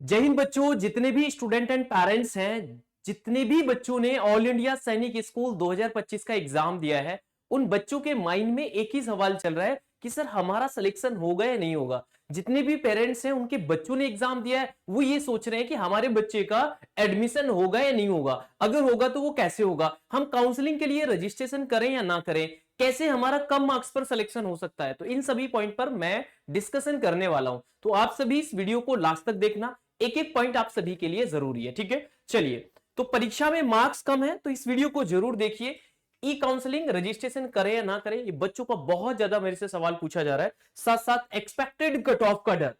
जय हिंद बच्चों, जितने भी स्टूडेंट एंड पेरेंट्स हैं, जितने भी बच्चों ने ऑल इंडिया सैनिक स्कूल 2025 का एग्जाम दिया है, उन बच्चों के माइंड में एक ही सवाल चल रहा है कि सर हमारा सिलेक्शन होगा या नहीं होगा। जितने भी पेरेंट्स हैं, उनके बच्चों ने एग्जाम दिया है, वो ये सोच रहे हैं कि हमारे बच्चे का एडमिशन होगा या नहीं होगा, अगर होगा तो वो कैसे होगा, हम काउंसलिंग के लिए रजिस्ट्रेशन करें या ना करें, कैसे हमारा कम मार्क्स पर सिलेक्शन हो सकता है। तो इन सभी पॉइंट पर मैं डिस्कशन करने वाला हूं, तो आप सभी इस वीडियो को लास्ट तक देखना। एक एक पॉइंट आप सभी के लिए जरूरी है, ठीक है। चलिए, तो परीक्षा में मार्क्स कम है तो इस वीडियो को जरूर देखिए। ई काउंसलिंग रजिस्ट्रेशन करें या ना करें, ये बच्चों का बहुत ज्यादा मेरे से सवाल पूछा जा रहा है। साथ साथ एक्सपेक्टेड कट ऑफ का डर,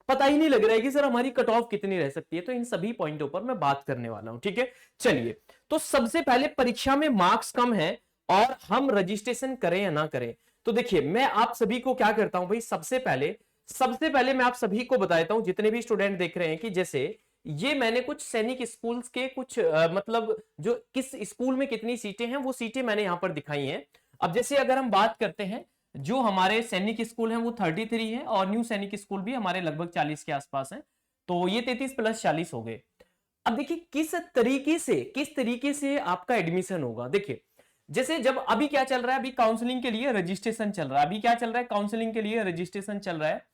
पता ही नहीं लग रहा है कि सर हमारी कट ऑफ कितनी रह सकती है। तो इन सभी पॉइंटों पर मैं बात करने वाला हूं, ठीक है। चलिए, तो सबसे पहले परीक्षा में मार्क्स कम है और हम रजिस्ट्रेशन करें या ना करें। तो देखिए, मैं आप सभी को क्या करता हूं भाई, सबसे पहले मैं आप सभी को बताता हूं, जितने भी स्टूडेंट देख रहे हैं, कि जैसे ये मैंने कुछ सैनिक स्कूल्स के कुछ मतलब जो किस स्कूल में कितनी सीटें हैं वो सीटें मैंने यहां पर दिखाई हैं। अब जैसे अगर हम बात करते हैं, जो हमारे सैनिक स्कूल हैं वो 33 है और न्यू सैनिक स्कूल भी हमारे लगभग 40 के आसपास है, तो ये 33 प्लस 40 हो गए। अब देखिए किस तरीके से आपका एडमिशन होगा। देखिए, जैसे जब अभी क्या चल रहा है, अभी काउंसलिंग के लिए रजिस्ट्रेशन चल रहा है, अभी क्या चल रहा है, काउंसलिंग के लिए रजिस्ट्रेशन चल रहा है।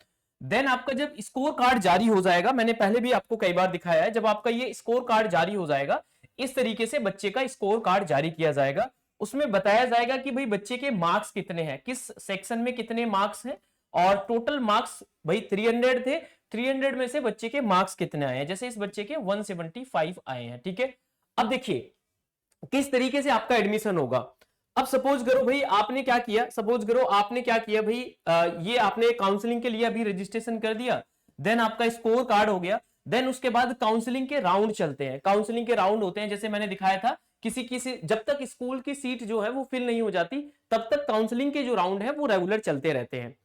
देन आपका जब स्कोर कार्ड जारी हो जाएगा, मैंने पहले भी आपको कई बार दिखाया है, जब आपका ये स्कोर कार्ड जारी हो जाएगा, इस तरीके से बच्चे का स्कोर कार्ड जारी किया जाएगा। उसमें बताया जाएगा कि भाई बच्चे के मार्क्स कितने हैं, किस सेक्शन में कितने मार्क्स हैं, और टोटल मार्क्स भाई 300 थे, 300 में से बच्चे के मार्क्स कितने आए हैं। जैसे इस बच्चे के 175 आए हैं, ठीक है। अब देखिए किस तरीके से आपका एडमिशन होगा। अब सपोज करो भाई आपने क्या किया, भाई ये आपने काउंसलिंग के लिए अभी रजिस्ट्रेशन कर दिया, देन आपका स्कोर कार्ड हो गया, देन उसके बाद काउंसलिंग के राउंड चलते हैं। काउंसलिंग के राउंड होते हैं, जैसे मैंने दिखाया था, किसी किसी जब तक स्कूल की सीट जो है वो फिल नहीं हो जाती, तब तक काउंसलिंग के जो राउंड है वो रेगुलर चलते रहते हैं।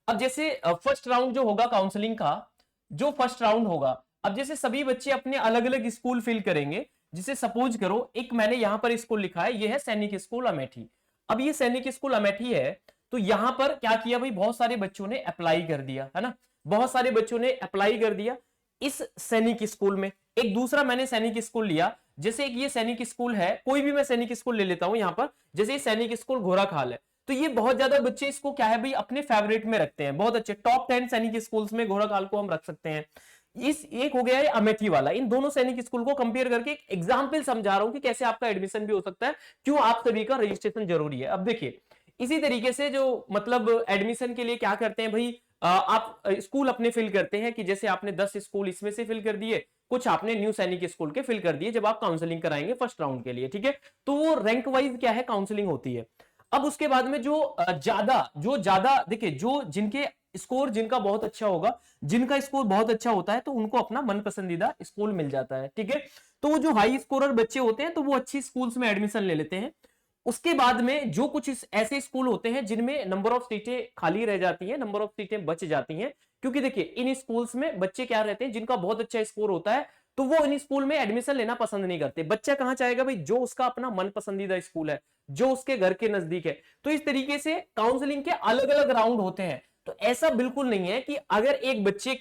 अब जैसे फर्स्ट राउंड जो होगा काउंसलिंग का, जो फर्स्ट राउंड होगा, अब जैसे सभी बच्चे अपने अलग अलग स्कूल फिल करेंगे। जिसे सपोज करो, एक मैंने यहां पर स्कूल लिखा है, ये है सैनिक स्कूल अमेठी। अब ये सैनिक स्कूल अमेठी है, तो यहां पर क्या किया भाई, बहुत सारे बच्चों ने अप्लाई कर दिया है ना, बहुत सारे बच्चों ने अप्लाई कर दिया इस सैनिक स्कूल में। एक दूसरा मैंने सैनिक स्कूल लिया, जैसे एक ये सैनिक स्कूल है, कोई भी मैं सैनिक स्कूल ले लेता हूं यहां पर, जैसे सैनिक स्कूल घोड़ाखाल है, तो ये बहुत ज्यादा बच्चे इसको क्या है भाई अपने फेवरेट में रखते हैं, बहुत अच्छे टॉप 10 सैनिक स्कूल्स में घोड़ाखाल को हम रख सकते हैं। इस एक हो गया है अमेठी वाला। इन दोनों सैनिक स्कूल को कंपेयर करके एक एग्जांपल समझा रहा हूं कि कैसे आपका एडमिशन भी हो सकता है, क्यों आप सभी का रजिस्ट्रेशन जरूरी है। अब देखिए, इसी तरीके से जो मतलब एडमिशन के लिए क्या करते हैं भाई, आप स्कूल अपने फिल करते हैं, कि जैसे आपने 10 स्कूल इसमें से फिल कर दिए, कुछ आपने न्यू सैनिक स्कूल के फिल कर दिए, जब आप काउंसलिंग कराएंगे फर्स्ट राउंड के लिए, ठीक है। तो वो रैंक वाइज क्या है, काउंसलिंग होती है। अब उसके बाद में जो ज्यादा देखिए, जो जिनके स्कोर जिनका बहुत अच्छा होगा, जिनका स्कोर बहुत अच्छा होता है, तो उनको अपना मन पसंदीदा स्कूल मिल जाता है, ठीक है। तो वो जो हाई स्कोरर बच्चे होते हैं, तो वो अच्छी स्कूल्स में एडमिशन ले लेते हैं। उसके बाद में जो कुछ ऐसे स्कूल होते हैं जिनमें नंबर ऑफ सीटें खाली रह जाती हैं, नंबर ऑफ सीटें बच जाती हैं, क्योंकि देखिए इन स्कूल्स में बच्चे क्या रहते हैं, जिनका बहुत अच्छा स्कोर होता है, तो वो इन स्कूल में एडमिशन लेना पसंद नहीं करते। बच्चा कहां चाहेगा भाई, जो उसका अपना मन पसंदीदा स्कूल है, जो उसके घर के नजदीक है। तो इस तरीके से काउंसलिंग के अलग अलग राउंड होते हैं। तो ऐसा बिल्कुल नहीं है कि अगर एक बच्चे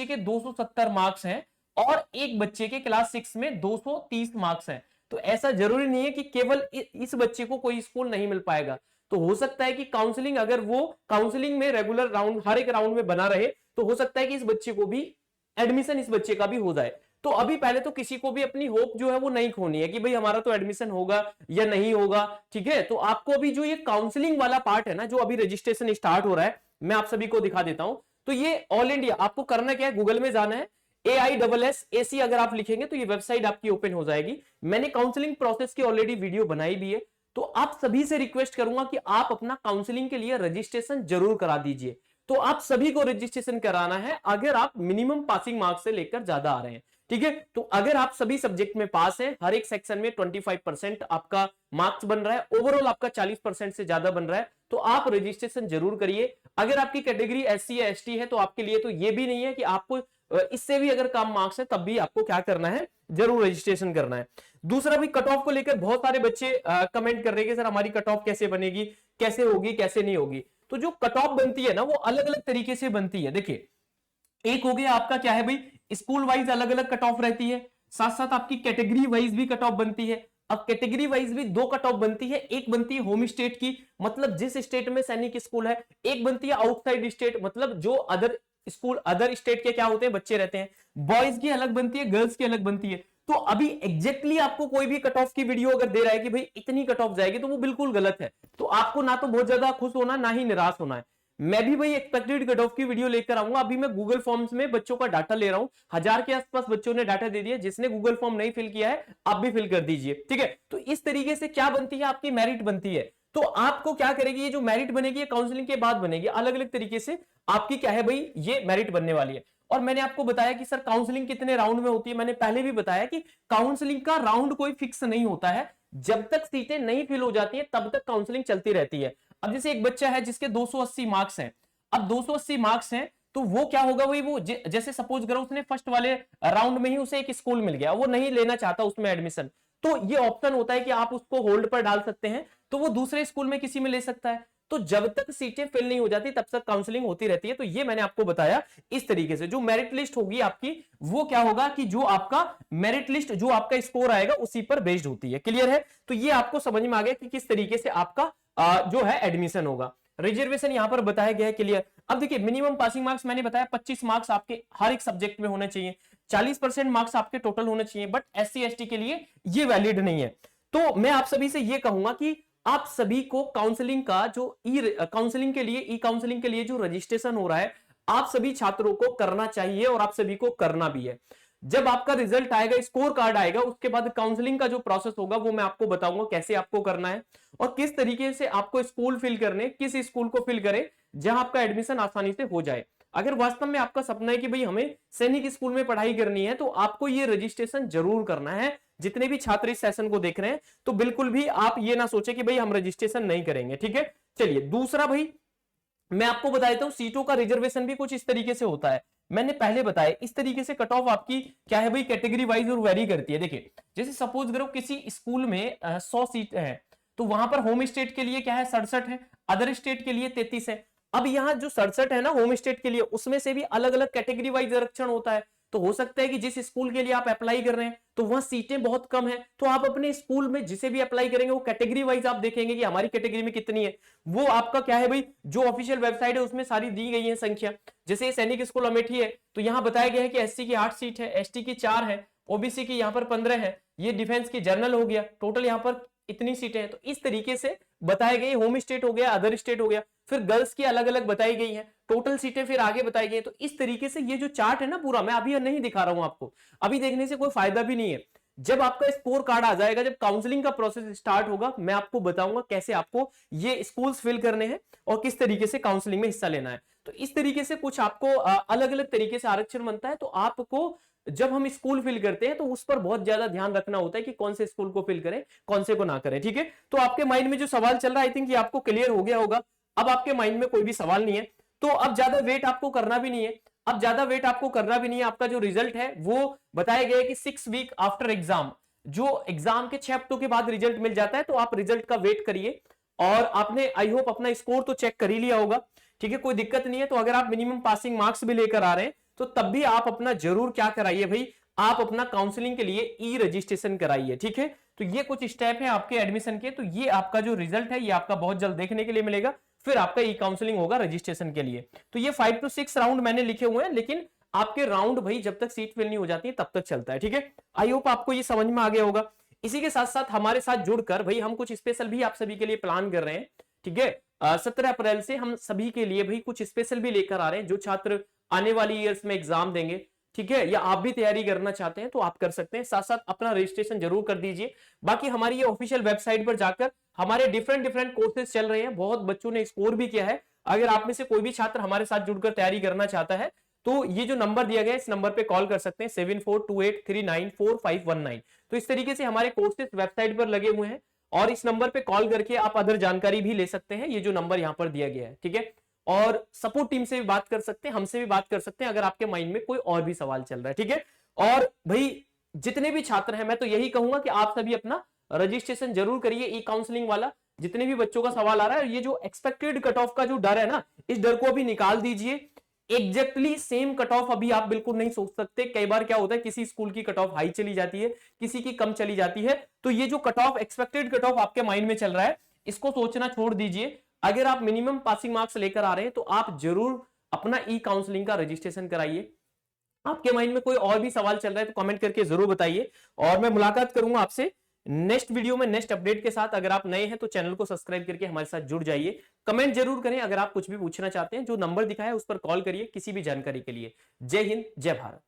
के 270 मार्क्स हैं और एक बच्चे के क्लास 6 में 230 मार्क्स हैं, तो ऐसा जरूरी नहीं है कि केवल इस बच्चे को कोई स्कूल नहीं मिल पाएगा। तो हो सकता है कि काउंसलिंग, अगर वो काउंसलिंग में रेगुलर राउंड हर एक राउंड में बना रहे, तो हो सकता है कि इस बच्चे को भी एडमिशन, इस बच्चे का भी हो जाए। तो अभी पहले तो किसी को भी अपनी होप जो है वो नहीं खोनी है कि भाई हमारा तो एडमिशन होगा या नहीं होगा, ठीक है। तो आपको अभी जो ये काउंसलिंग वाला पार्ट है ना, जो अभी रजिस्ट्रेशन स्टार्ट हो रहा है, मैं आप सभी को दिखा देता हूं। तो ये ऑल इंडिया, आपको करना क्या है, गूगल में जाना है, AISSAC अगर आप लिखेंगे तो ये वेबसाइट आपकी ओपन हो जाएगी। मैंने काउंसलिंग प्रोसेस की ऑलरेडी वीडियो बनाई भी है। तो आप सभी से रिक्वेस्ट करूंगा कि आप अपना काउंसलिंग के लिए रजिस्ट्रेशन जरूर करा दीजिए। तो आप सभी को रजिस्ट्रेशन कराना है अगर आप मिनिमम पासिंग मार्क्स से लेकर ज्यादा आ रहे हैं, ठीक है। तो अगर आप सभी सब्जेक्ट में पास हैं, हर एक सेक्शन में 25% आपका मार्क्स बन रहा है, ओवरऑल आपका 40% से ज्यादा बन रहा है, तो आप रजिस्ट्रेशन जरूर करिए। अगर आपकी कैटेगरी SC या ST है, तो आपके लिए तो ये भी नहीं है कि आपको इससे भी अगर कम मार्क्स है, तब भी आपको क्या करना है, जरूर रजिस्ट्रेशन करना है। दूसरा भी, कट ऑफ को लेकर बहुत सारे बच्चे कमेंट कर रहे हैं कि सर हमारी कट ऑफ कैसे बनेगी, कैसे होगी, कैसे नहीं होगी। तो जो कट ऑफ बनती है ना, वो अलग अलग तरीके से बनती है। देखिए, एक हो गया आपका क्या है भाई, स्कूल वाइज अलग अलग कट ऑफ रहती है, साथ साथ आपकी कैटेगरी वाइज भी कट ऑफ बनती है। अब कैटेगरी वाइज भी दो कट ऑफ बनती है, एक बनती है होम स्टेट की, मतलब जिस स्टेट में सैनिक स्कूल है, एक बनती है आउटसाइड स्टेट, मतलब जो अदर स्कूल अदर स्टेट के क्या होते हैं बच्चे रहते हैं। बॉयज की अलग बनती है, गर्ल्स की अलग बनती है। तो अभी एग्जैक्टली आपको कोई भी कट ऑफ की वीडियो अगर दे रहा है कि भाई इतनी कट ऑफ जाएगी, तो वो बिल्कुल गलत है। तो आपको ना तो बहुत ज्यादा खुश होना, ना ही निराश होना है। मैं भी भाई एक्सपेक्टेड कट ऑफ की वीडियो लेकर आऊंगा। अभी मैं गूगल फॉर्म्स में बच्चों का डाटा ले रहा हूं, 1000 के आसपास बच्चों ने डाटा दे दिया। जिसने गूगल फॉर्म नहीं फिल किया है आप भी फिल कर दीजिए, ठीक है। तो इस तरीके से क्या बनती है, आपकी मेरिट बनती है। तो आपको क्या करेगी, ये जो मेरिट बनेगी काउंसलिंग के बाद बनेगी, अलग अलग तरीके से आपकी क्या है भाई, ये मेरिट बनने वाली है। और मैंने आपको बताया कि सर काउंसलिंग कितने राउंड में होती है, मैंने पहले भी बताया कि काउंसलिंग का राउंड कोई फिक्स नहीं होता है। जब तक सीटें नहीं फिल हो जाती है तब तक काउंसलिंग चलती रहती है। अब जैसे एक बच्चा है जिसके 280 मार्क्स हैं, अब 280 मार्क्स हैं, तो वो क्या होगा भाई, वो जैसे सपोज करो उसने फर्स्ट वाले राउंड में ही उसे एक स्कूल मिल गया, वो नहीं लेना चाहता उसमें एडमिशन, तो ये ऑप्शन होता है कि आप उसको होल्ड पर डाल सकते हैं, तो वो दूसरे स्कूल में किसी में ले सकता है। तो जब तक सीटें फिल नहीं हो जाती तब तक काउंसलिंग होती रहती है। तो ये मैंने आपको बताया इस तरीके से। जो मेरिट लिस्ट होगी आपकी, वो क्या होगा कि जो आपका मेरिट लिस्ट, जो आपका स्कोर आएगा उसी पर बेस्ड होती है। क्लियर है? तो ये आपको समझ में आ गया कि किस तरीके से आपका जो है एडमिशन होगा। रिजर्वेशन यहां पर बताया गया है, क्लियर। अब देखिए मिनिमम पासिंग मार्क्स मैंने बताया 25 मार्क्स आपके हर एक सब्जेक्ट में होने चाहिए, 40% मार्क्स आपके टोटल होने चाहिए, बट एससी एसटी के लिए ये वैलिड नहीं है। तो मैं आप सभी से ये कहूंगा कि आप सभी को काउंसलिंग का जो काउंसलिंग के लिए, ई काउंसलिंग के लिए जो रजिस्ट्रेशन हो रहा है, आप सभी छात्रों को करना चाहिए और आप सभी को करना भी है। जब आपका रिजल्ट आएगा, स्कोर कार्ड आएगा, उसके बाद काउंसलिंग का जो प्रोसेस होगा वो मैं आपको बताऊंगा कैसे आपको करना है और किस तरीके से आपको स्कूल फिल करने, किस स्कूल को फिल करें जहां आपका एडमिशन आसानी से हो जाए। अगर वास्तव में आपका सपना है कि भाई हमें सैनिक स्कूल में पढ़ाई करनी है, तो आपको ये रजिस्ट्रेशन जरूर करना है। जितने भी छात्र इस सेशन को देख रहे हैं, तो बिल्कुल भी आप ये ना सोचे कि भाई हम रजिस्ट्रेशन नहीं करेंगे, ठीक है। चलिए दूसरा भाई मैं आपको बता देता हूं, सीटों का रिजर्वेशन भी कुछ इस तरीके से होता है। मैंने पहले बताया इस तरीके से कट ऑफ आपकी क्या है भाई, कैटेगरी वाइज और वेरी करती है। देखिए जैसे सपोज करो किसी स्कूल में 100 सीट है, तो वहां पर होम स्टेट के लिए क्या है 67 है, अदर स्टेट के लिए 33 है। अब यहाँ जो 67 है ना होम स्टेट के लिए, उसमें से भी अलग अलग कैटेगरी वाइज आरक्षण होता है। तो हो सकता है कि जिस स्कूल के लिए आप अप्लाई कर रहे हैं तो वहां सीटें बहुत कम है, तो आप अपने स्कूल में जिसे भी अप्लाई करेंगे वो कैटेगरी वाइज आप देखेंगे कि हमारी कैटेगरी में कितनी है। वो आपका क्या है भाई, जो ऑफिशियल वेबसाइट है उसमें सारी दी गई है संख्या। जैसे सैनिक स्कूल अमेठी है, तो यहाँ बताया गया है कि एससी की 8 सीट है, एसटी की 4 है, ओबीसी की यहाँ पर 15 है, ये डिफेंस की जर्नल हो गया, टोटल यहाँ पर इतनी सीटें हैं। तो इस तरीके से बताए गए, होम स्टेट हो गया, अदर स्टेट हो गया, फिर गर्ल्स की अलग अलग बताई गई है, टोटल सीटें फिर आगे बताई गई। तो इस तरीके से ये जो चार्ट है ना पूरा, मैं अभी नहीं दिखा रहा हूं आपको, अभी देखने से कोई फायदा भी नहीं है। जब आपका स्कोर कार्ड आ जाएगा, जब काउंसलिंग का प्रोसेस स्टार्ट होगा, मैं आपको बताऊंगा कैसे आपको ये स्कूल्स फिल करने हैं और किस तरीके से काउंसलिंग में हिस्सा लेना है। तो इस तरीके से कुछ आपको अलग अलग तरीके से आरक्षण बनता है। तो आपको जब हम स्कूल फिल करते हैं तो उस पर बहुत ज्यादा ध्यान रखना होता है कि कौन से स्कूल को फिल करें, कौन से को ना करें, ठीक है। तो आपके माइंड में जो सवाल चल रहा है, आई थिंक ये आपको क्लियर हो गया होगा। अब आपके माइंड में कोई भी सवाल नहीं है, तो अब ज्यादा वेट आपको करना भी नहीं है। अब ज्यादा वेट आपको करना भी नहीं है। आपका जो रिजल्ट है वो बताया गया है कि 6 वीक आफ्टर एग्जाम, जो एग्जाम के 6 हफ्तों के बाद रिजल्ट मिल जाता है। तो आप रिजल्ट का वेट करिए। और आपने आई होप अपना स्कोर तो चेक कर ही लिया होगा, ठीक है, कोई दिक्कत नहीं है। तो अगर आप मिनिमम पासिंग मार्क्स भी लेकर आ रहे हैं तो तब भी आप अपना जरूर क्या कराइए भाई, आप अपना काउंसलिंग के लिए ई रजिस्ट्रेशन कराइए, ठीक है। तो ये कुछ स्टेप है आपके एडमिशन के। तो ये आपका जो रिजल्ट है ये आपका बहुत जल्द देखने के लिए मिलेगा, फिर आपका ई काउंसलिंग होगा रजिस्ट्रेशन के लिए। तो ये 5 to 6 राउंड मैंने लिखे हुए हैं, लेकिन आपके राउंड भाई जब तक सीट फिल नहीं हो जाती है तब तक चलता है, ठीक है। आई होप आपको ये समझ में आ गया होगा। इसी के साथ साथ हमारे साथ जुड़कर भाई हम कुछ स्पेशल भी आप सभी के लिए प्लान कर रहे हैं, ठीक है। 17 अप्रैल से हम सभी के लिए भाई कुछ स्पेशल भी लेकर आ रहे हैं। जो छात्र आने वाली ईयर्स में एग्जाम देंगे, ठीक है, या आप भी तैयारी करना चाहते हैं तो आप कर सकते हैं। साथ साथ अपना रजिस्ट्रेशन जरूर कर दीजिए। बाकी हमारी ये ऑफिशियल वेबसाइट पर जाकर हमारे डिफरेंट कोर्सेज चल रहे हैं, बहुत बच्चों ने स्कोर भी किया है। अगर आप में से कोई भी छात्र हमारे साथ जुड़कर तैयारी करना चाहता है तो ये जो नंबर दिया गया है इस नंबर पे कॉल कर सकते हैं 7428394519। तो इस तरीके से हमारे कोर्सेज वेबसाइट पर लगे हुए हैं और इस नंबर पे कॉल करके आप अदर जानकारी भी ले सकते हैं। ये जो नंबर यहाँ पर दिया गया है, ठीक है। और सपोर्ट टीम से भी बात कर सकते हैं, हमसे भी बात कर सकते हैं अगर आपके माइंड में कोई और भी सवाल चल रहा है, ठीक है। और भाई जितने भी छात्र हैं मैं तो यही कहूंगा कि आप सभी अपना रजिस्ट्रेशन जरूर करिए ई काउंसलिंग वाला। जितने भी बच्चों का सवाल आ रहा है, ये जो एक्सपेक्टेड कट ऑफ का जो डर है ना, इस डर को भी निकाल दीजिए। एग्जैक्टली सेम कट ऑफ अभी आप बिल्कुल नहीं सोच सकते। कई बार क्या होता है, किसी स्कूल की कट ऑफ हाई चली जाती है, किसी की कम चली जाती है। तो ये जो cut off, expected cut off आपके माइंड में चल रहा है, इसको सोचना छोड़ दीजिए। अगर आप मिनिमम पासिंग मार्क्स लेकर आ रहे हैं तो आप जरूर अपना ई काउंसलिंग का रजिस्ट्रेशन कराइए। आपके माइंड में कोई और भी सवाल चल रहा है तो कमेंट करके जरूर बताइए, और मैं मुलाकात करूंगा आपसे नेक्स्ट वीडियो में नेक्स्ट अपडेट के साथ। अगर आप नए हैं तो चैनल को सब्सक्राइब करके हमारे साथ जुड़ जाइए। कमेंट जरूर करें अगर आप कुछ भी पूछना चाहते हैं। जो नंबर दिखाया है उस पर कॉल करिए किसी भी जानकारी के लिए। जय हिंद, जय भारत।